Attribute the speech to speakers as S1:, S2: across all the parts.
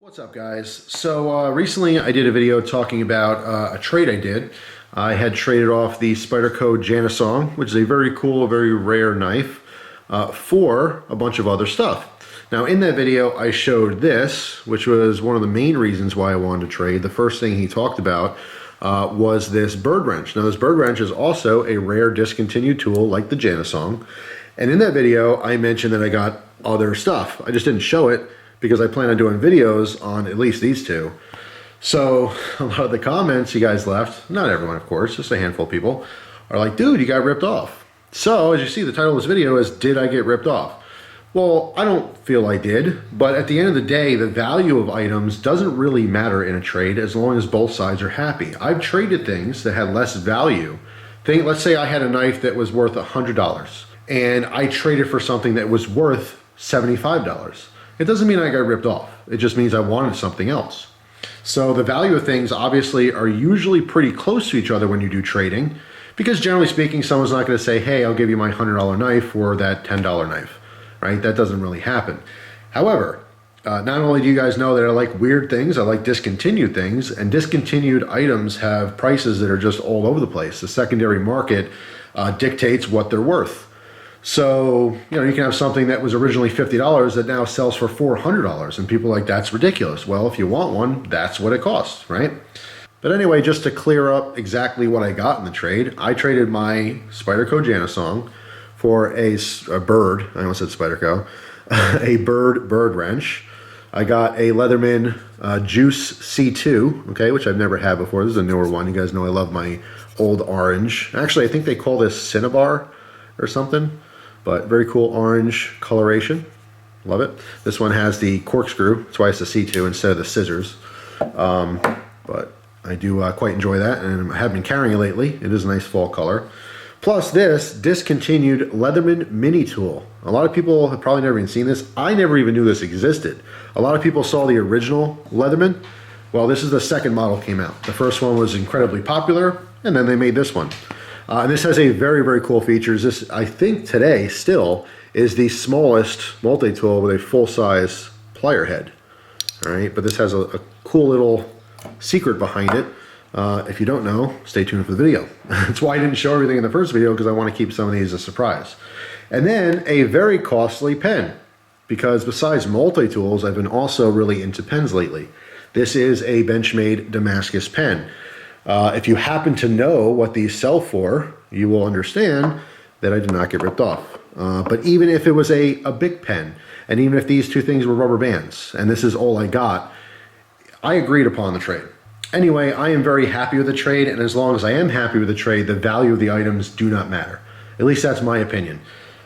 S1: What's up, guys? So recently I did a video talking about a trade I did. I had traded off the Spyderco Balisongs, which is a very cool, very rare knife, for a bunch of other stuff. Now in that video I showed this, which was one of the main reasons why I wanted to trade. The first thing he talked about was this Byrd wrench. Now this Byrd wrench is also a rare discontinued tool like the Balisongs. And in that video I mentioned that I got other stuff. I just didn't show it because I plan on doing videos on at least these two. So a lot of the comments you guys left, not everyone of course, just a handful of people, are like, dude, you got ripped off. So as you see, the title of this video is, did I get ripped off? Well, I don't feel I did, but at the end of the day, the value of items doesn't really matter in a trade as long as both sides are happy. I've traded things that had less value. Let's say I had a knife that was worth $100 and I traded for something that was worth $75. It doesn't mean I got ripped off. It just means I wanted something else. So the value of things obviously are usually pretty close to each other when you do trading, because generally speaking, someone's not going to say, hey, I'll give you my $100 knife for that $10 knife, right? That doesn't really happen. However, not only do you guys know that I like weird things, I like discontinued things, and discontinued items have prices that are just all over the place. The secondary market dictates what they're worth. So, you can have something that was originally $50 that now sells for $400, and people are like, that's ridiculous. Well, if you want one, that's what it costs, right? But anyway, just to clear up exactly what I got in the trade, I traded my Spyderco Balisongs for a Byrd, I almost said Spyderco, a Byrd wrench. I got a Leatherman Juice C2, okay, which I've never had before. This is a newer one. You guys know I love my old orange. Actually, I think they call this Cinnabar or something. But very cool orange coloration. Love it. This one has the corkscrew. That's why it's the C2 instead of the scissors. But I do quite enjoy that, and I have been carrying it lately. It is a nice fall color. Plus this discontinued Leatherman mini tool. A lot of people have probably never even seen this. I never even knew this existed. A lot of people saw the original Leatherman. Well, this is the second model came out. The first one was incredibly popular, and then they made this one. And this has a very, very cool features. This, I think today still, is the smallest multi-tool with a full-size plier head. All right, but this has a cool little secret behind it. If you don't know, stay tuned for the video. That's why I didn't show everything in the first video, because I want to keep some of these a surprise. And then a very costly pen, because besides multi-tools, I've been also really into pens lately. This is a Benchmade Damascus pen. If you happen to know what these sell for, you will understand that I did not get ripped off. But even if it was a big pen, and even if these two things were rubber bands, and this is all I got, I agreed upon the trade. Anyway, I am very happy with the trade, and as long as I am happy with the trade, the value of the items do not matter. At least that's my opinion.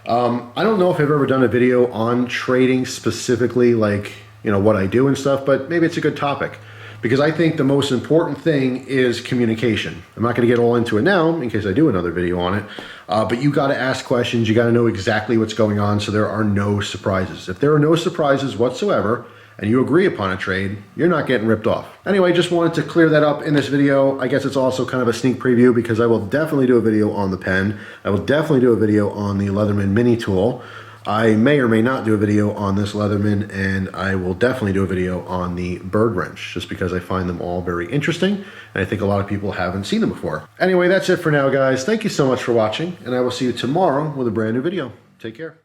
S1: I don't know if I've ever done a video on trading specifically, like, what I do and stuff, but maybe it's a good topic. Because I think the most important thing is communication. I'm not going to get all into it now in case I do another video on it, but you got to ask questions. You got to know exactly what's going on so there are no surprises. If there are no surprises whatsoever and you agree upon a trade, you're not getting ripped off. Anyway, just wanted to clear that up in this video. I guess it's also kind of a sneak preview because I will definitely do a video on the pen. I will definitely do a video on the Leatherman mini tool. I may or may not do a video on this Leatherman, and I will definitely do a video on the Byrd wrench, just because I find them all very interesting, and I think a lot of people haven't seen them before. Anyway, that's it for now, guys. Thank you so much for watching, and I will see you tomorrow with a brand new video. Take care.